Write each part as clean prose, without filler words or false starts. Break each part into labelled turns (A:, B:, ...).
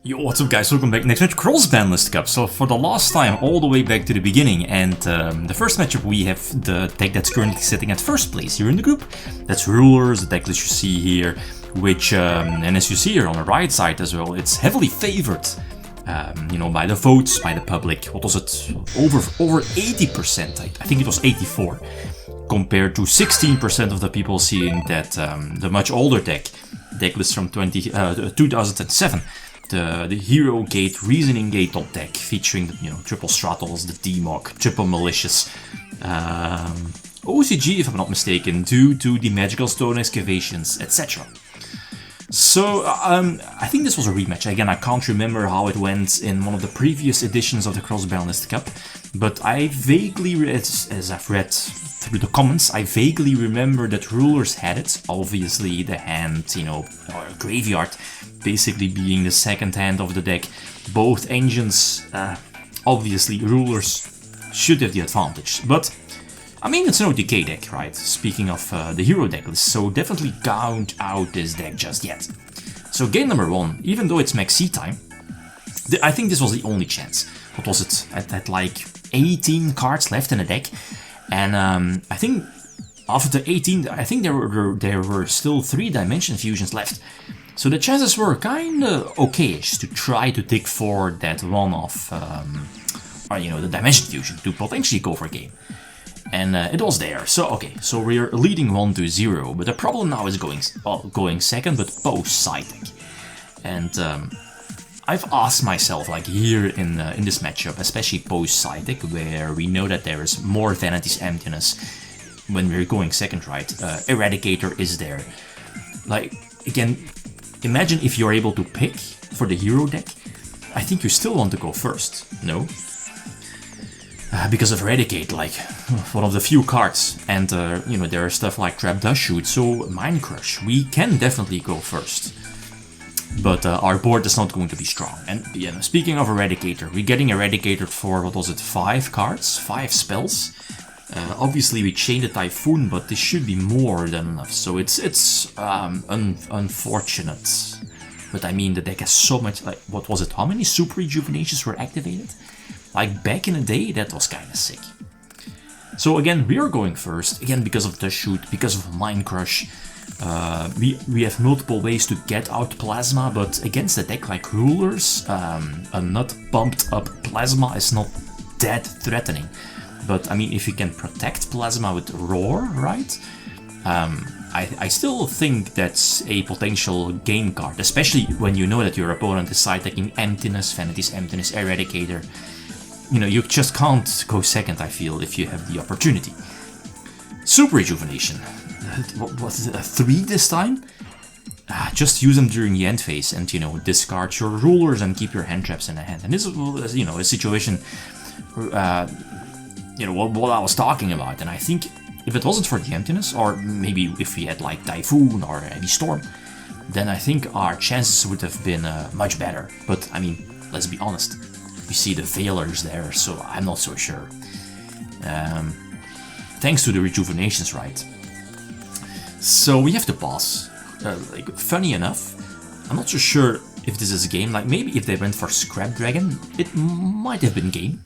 A: Yo, what's up guys, welcome back. Next match, Cross-Banlist Cup. So for the last time, all the way back to the beginning, and the first matchup we have the deck that's currently sitting at first place here in the group. That's Rulers, the deck list you see here, which, and as you see here on the right side as well, it's heavily favored, you know, by the votes, by the public. What was it? Over 80%, I think it was 84, compared to 16% of the people seeing that the much older deck list from 2007. The Hero Gate, Reasoning Gate top deck, featuring the, triple Stratos, the D-Mock, triple Malicious, OCG if I'm not mistaken, due to the Magical Stone Excavations, etc. So, I think this was a rematch. Again, I can't remember how it went in one of the previous editions of the Cross-Banlist Cup, but I vaguely, as I've read through the comments, I vaguely remember that Rulers had it. Obviously, the hand, or graveyard, basically being the second hand of the deck. Both engines, obviously, Rulers should have the advantage, but I mean, it's no decay deck, right? Speaking of the hero deck list, so definitely count out this deck just yet. So game number one, even though it's max C time, I think this was the only chance. What was it? At like 18 cards left in the deck, and I think after the 18, I think there were still 3 dimension fusions left. So the chances were kinda okayish to try to dig for that one off, the dimension fusion to potentially go for a game. And it was there. So okay, so we're leading 1-0, but the problem now is going second, but post side deck. And I've asked myself, like here in this matchup, especially post side deck, where we know that there is more Vanity's Emptiness when we're going second, right? Eradicator is there. Like again, imagine if you're able to pick for the hero deck. I think you still want to go first, no? Because of Eradicate, like one of the few cards, and there are stuff like Trap Does Shoot, so Mind Crush, we can definitely go first. But our board is not going to be strong. And speaking of Eradicator, we're getting Eradicator for, what was it, 5 cards, 5 spells. Obviously we chained the Typhoon, but this should be more than enough, so it's unfortunate. But I mean, the deck has so much, like, what was it, how many Super Rejuvenations were activated? Like back in the day, that was kinda sick. So again, we are going first, again because of the shoot, because of Mind Crush. We have multiple ways to get out Plasma, but against a deck like Rulers, a not pumped up Plasma is not that threatening. But I mean, if you can protect Plasma with Roar, right? I still think that's a potential game card, especially when you know that your opponent is side-decking Emptiness, Vanity's Emptiness, Eradicator. You just can't go second, I feel, if you have the opportunity. Super Rejuvenation. What was it, a 3 this time? Just use them during the end phase and, discard your Rulers and keep your hand traps in the hand. And this is, a situation, what I was talking about. And I think if it wasn't for the Emptiness, or maybe if we had like Typhoon or Heavy Storm, then I think our chances would have been much better. But, I mean, let's be honest. We see the Veilers there, so I'm not so sure. Thanks to the Rejuvenations, right? So we have to pass. Funny enough, I'm not so sure if this is a game. Like, maybe if they went for Scrap Dragon, it might have been game.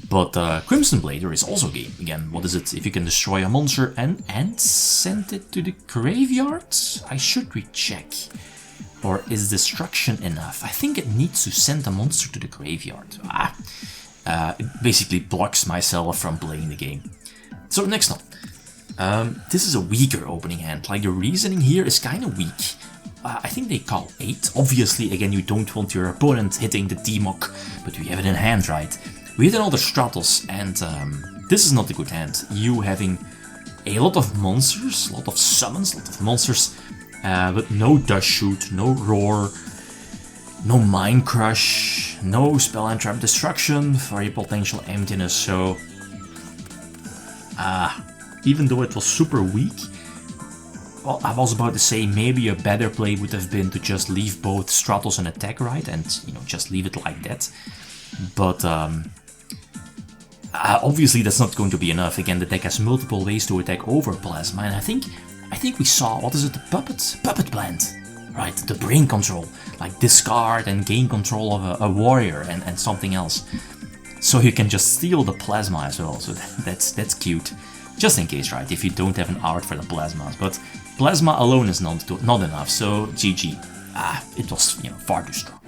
A: But Crimson Blader is also game. Again, what is it? If you can destroy a monster and send it to the graveyard? I should recheck. Or is destruction enough? I think it needs to send a monster to the graveyard. It basically blocks myself from playing the game. So next up. This is a weaker opening hand. Like, the reasoning here is kind of weak. I think they call 8. Obviously, again, you don't want your opponent hitting the D-Mock, but we have it in hand, right? We hit another Stratos, and this is not a good hand. You having a lot of monsters, a lot of summons, a lot of monsters, but no Dust Shoot, no Roar, no Mind Crush, no Spell and Trap Destruction for a potential Emptiness, so even though it was super weak, well, I was about to say maybe a better play would have been to just leave both Stratos and attack, right, and just leave it like that. But obviously that's not going to be enough. Again, the deck has multiple ways to attack over Plasma, and I think we saw, what is it, the Puppet Plant. right? The brain control, like discard and gain control of a warrior and something else. So you can just steal the plasma as well, so that's cute. Just in case, right, if you don't have an art for the plasmas, but plasma alone is not enough, so GG. It was, far too strong.